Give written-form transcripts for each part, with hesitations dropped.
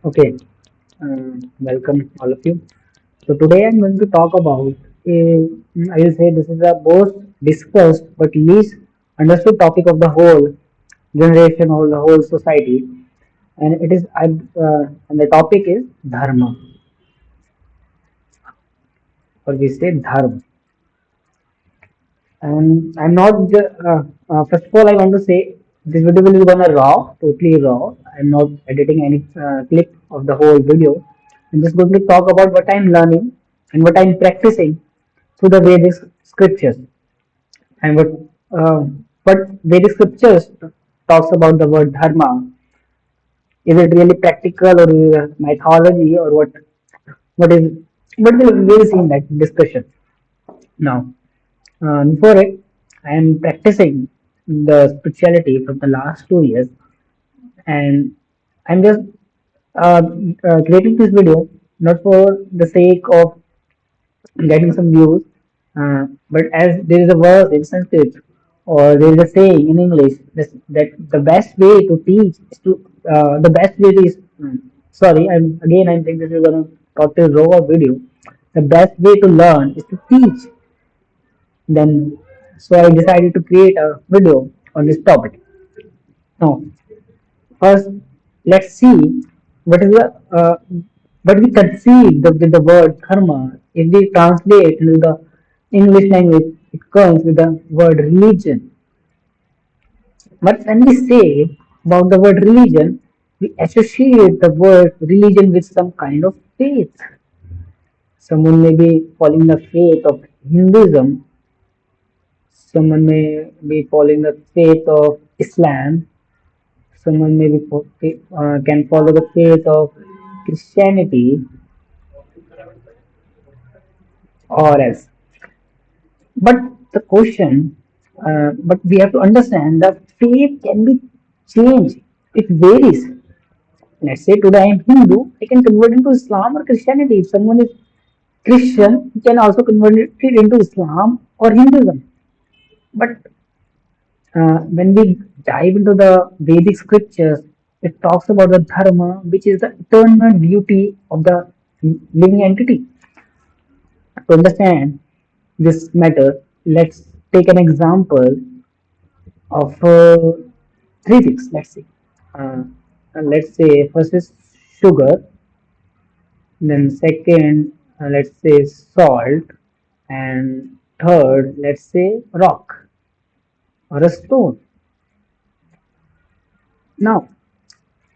Okay, welcome all of you. So today I'm going to talk about I will say this is the most discussed but least understood topic of the whole generation or the whole society, and and the topic is dharma, or we say dharma. And I'm not first of all I want to say this video will be gonna raw, totally raw. I'm not editing any clip of the whole video. I'm just going to talk about what I'm learning and what I'm practicing through the Vedic scriptures and what Vedic scriptures talks about the word dharma. Is it really practical or is it mythology or what? What is what we'll see in that discussion now. Before it, I am practicing the spirituality from the last 2 years, and I'm just uh, creating this video not for the sake of getting some views, but as there is a verse in Sanskrit or there is a saying in English that the best way to teach is to the best way is sorry I'm thinking this is gonna total raw video. The best way to learn is to teach. Then, so I decided to create a video on this topic. Now, first, let's see what is the what we conceive with the word karma. If we translate into the English language, it comes with the word religion. But when we say about the word religion, we associate the word religion with some kind of faith. Someone may be following the faith of Hinduism. Someone may be following the faith of Islam. Someone may can follow the faith of Christianity or else. But the question, but we have to understand that faith can be changed. It varies. Let's say today I am Hindu, I can convert into Islam or Christianity. If someone is Christian, he can also convert it into Islam or Hinduism. But when we dive into the Vedic scriptures, it talks about the dharma, which is the eternal beauty of the living entity. To understand this matter, let's take an example of three things. Let's see. Uh, let's say first is sugar, then second, let's say salt, and third, let's say rock or a stone. Now,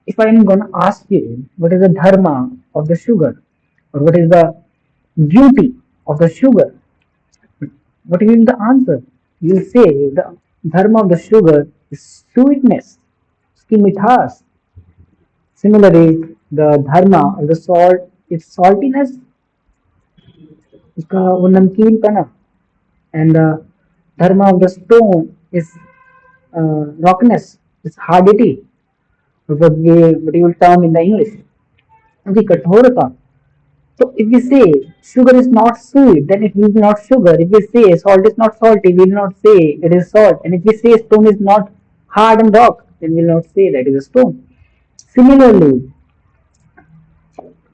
if I am going to ask you what is the dharma of the sugar or what is the beauty of the sugar, what will be the answer? You will say the dharma of the sugar is sweetness, uski mithas. Similarly, the dharma of the salt is saltiness, उसका वो नमकीन पना, and the dharma of the stone is rockness, is hardity, what you will term in the English, the kathorata. So if we say sugar is not sweet, then it will be not sugar. If we say salt is not salty, we will not say it is salt. And if we say stone is not hard and rock, then we will not say that it is a stone. Similarly,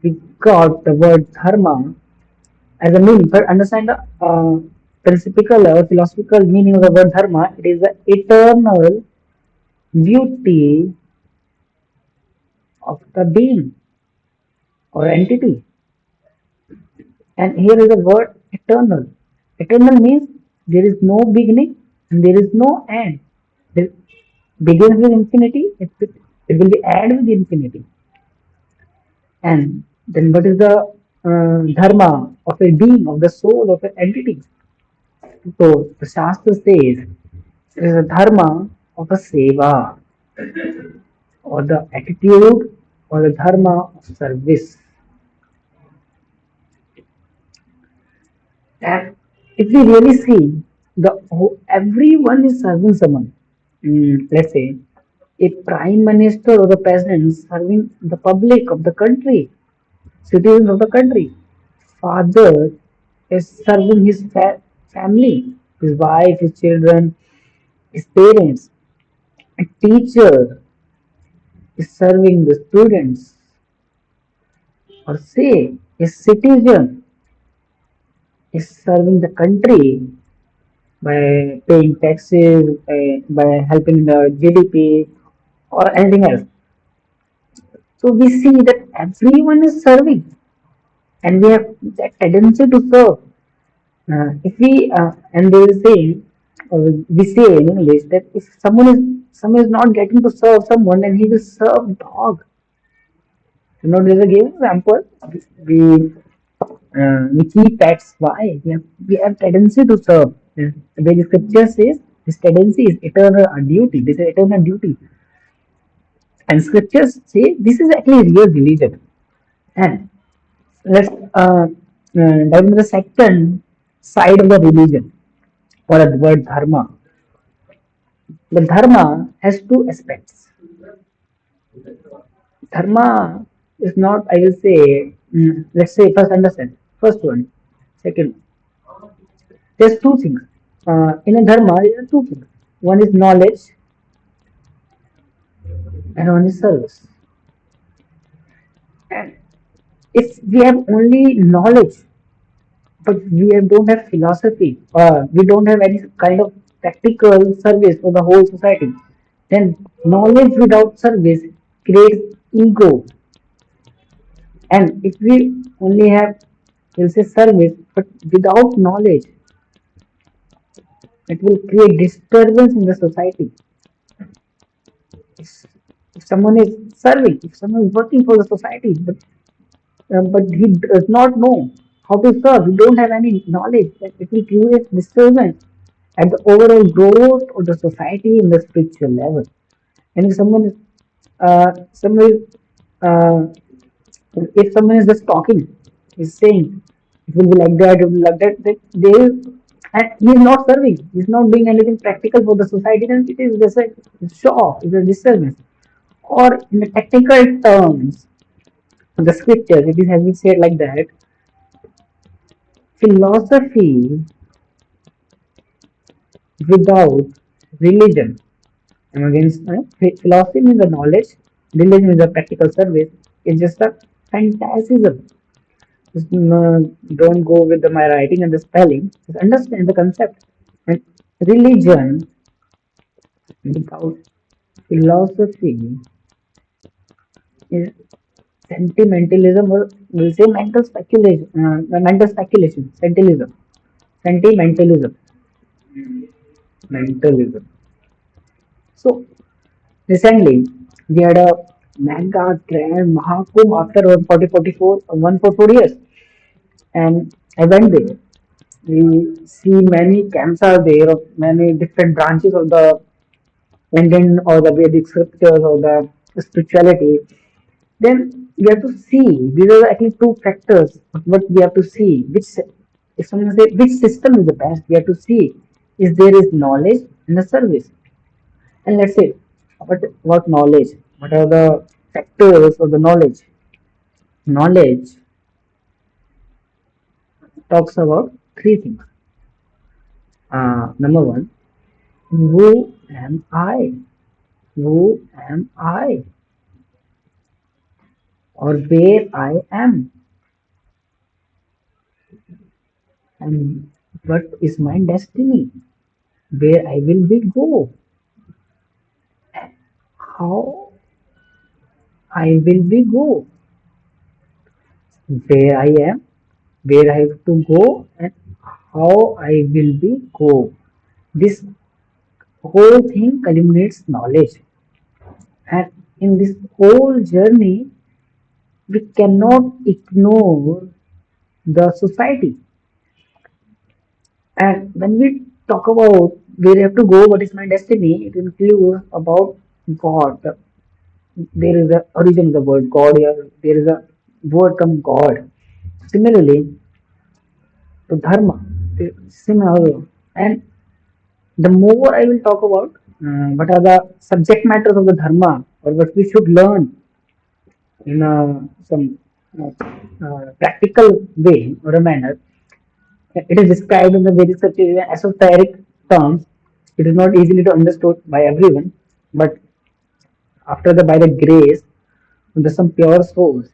we got the word dharma as a meaning. But understand the principal or philosophical meaning of the word dharma. It is the eternal beauty of the being or entity. And here is the word eternal. Eternal means there is no beginning and there is no end. It begins with infinity, it will be end with infinity. And then what is the dharma of a being, of the soul, of an entity? So the Shastra says it is a dharma of a seva or the attitude or the dharma of service. And if we really see everyone is serving someone. Let's say a prime minister or the president serving the public of the country, citizens of the country. Father is serving his family, his wife, his children, his parents. A teacher is serving the students. or say a citizen is serving the country by paying taxes, by helping the GDP or anything else. So we see that everyone is serving and we have that tendency to serve. If we and they will say, we say in English that if someone is not getting to serve someone, then he will serve dog. You know, there's a give example. We we keep pets. Why? We have tendency to serve. The scripture says this tendency is eternal duty. This is eternal duty, and scriptures say this is actually real religion. And let's dive into the second side of the religion, or the word dharma. The dharma has two aspects. Dharma is not, I will say, let's say, first understand. First one. Second, there's two things. In a dharma, there are two things. One is knowledge and one is service. And if we have only knowledge, but don't have philosophy, we don't have any kind of practical service for the whole society, then knowledge without service creates ego. And if we only have, we'll say, service, but without knowledge, it will create disturbance in the society. If, if someone is serving, if someone is working for the society, but he does not know how to serve, he don't have any knowledge, that it will create disturbance at the overall growth of the society in the spiritual level. And if someone is uh, if someone is just talking, is saying it will be like that, it will be like that they and he is not serving, he is not doing anything practical for the society, then it is just a show off, it's a disturbance. Or in the technical terms, the scriptures, it is has been said like that philosophy without religion. I'm against philosophy means the knowledge, religion is a practical service. It's just a fantasism. Just, don't go with my writing and the spelling. Just understand the concept. And religion without philosophy is sentimentalism, or we'll say mental speculation, sentimentalism, mentalism. So recently, we had a mega grand Mahakumbh after 144 years, and I went there. We see many camps are there of many different branches of the Indian or the Vedic scriptures or the spirituality. Then we have to see, these are actually two factors. What we have to see, if someone say which system is the best, we have to see is there is knowledge and the service. And let's say, what knowledge? What are the factors of the knowledge? Knowledge talks about three things. Number one, who am I? Who am I? Or where I am? And what is my destiny? Where I will be go? How I will be go? Where I am, where I have to go, and how I will be go. This whole thing culminates knowledge. And in this whole journey, we cannot ignore the society. And when we talk about where I have to go, what is my destiny, it includes about God. There is a origin of the word God here. There is a word come God. Similarly, to dharma, similar. And the more I will talk about what are the subject matters of the dharma, or what we should learn in some practical way or a manner. It is described in the Vedic scripture in esoteric terms. It is not easily to understood by everyone, but after the by the grace of some pure souls,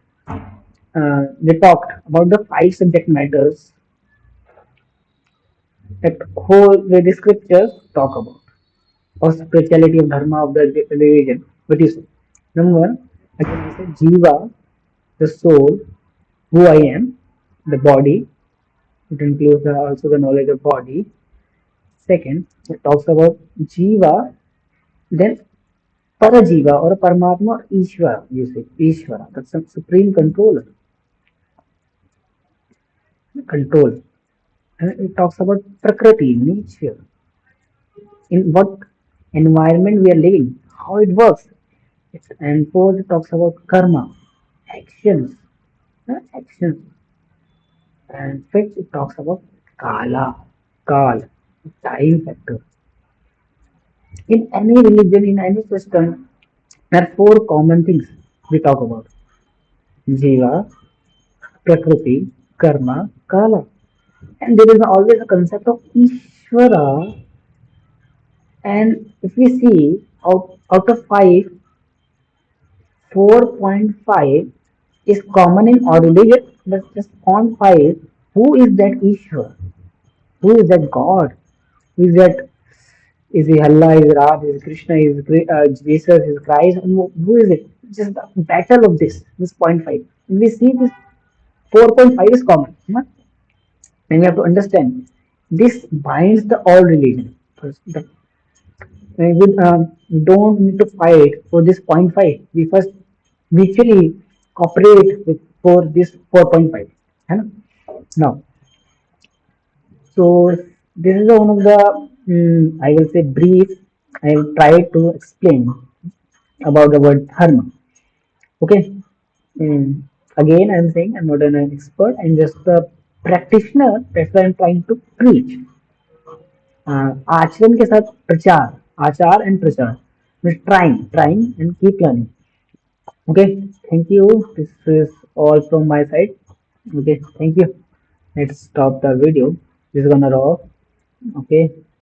they talked about the five subject matters that whole the scriptures talk about, or spirituality of dharma of the religion. What do you say? Number one, again we say jiva, the soul, who I am, the body. It includes also the knowledge of body. Second, it talks about jiva, then parajiva or paramatma or ishvara. You say ishvara, that's the supreme controller, control. And it talks about prakriti, nature, in what environment we are living, how it works. And fourth, it talks about karma, actions, actions. And fifth, it talks about kala, kal, time factor. In any religion, in any system, there are four common things we talk about: jiva, prakriti, karma, kala. And there is always a concept of Ishvara. And if we see out of five, 4.5 is common in all religion, but just 0.5, who is that Ishvara? Who is that God? Who is that? Is he Allah? Is Ram? Is Krishna? Is Jesus? Is Christ? And who is it? Just the battle of this point 0.5. And we see this 4.5 is common. And we have to understand this binds the all religion. We don't need to fight for this point 0.5. We first mutually cooperate with for this 4.5. है Now, so this is one of the I will say brief. I will try to explain about the word dharma. Okay. Mm, Again, I am saying I'm not an expert. I'm just a practitioner. That's why I'm trying to preach. आचरण के साथ प्रचार, आचार and प्रचार. Trying and keep learning. Okay, thank you. This is all from my side. Okay, thank you. Let's stop the video. This is gonna raw. Okay.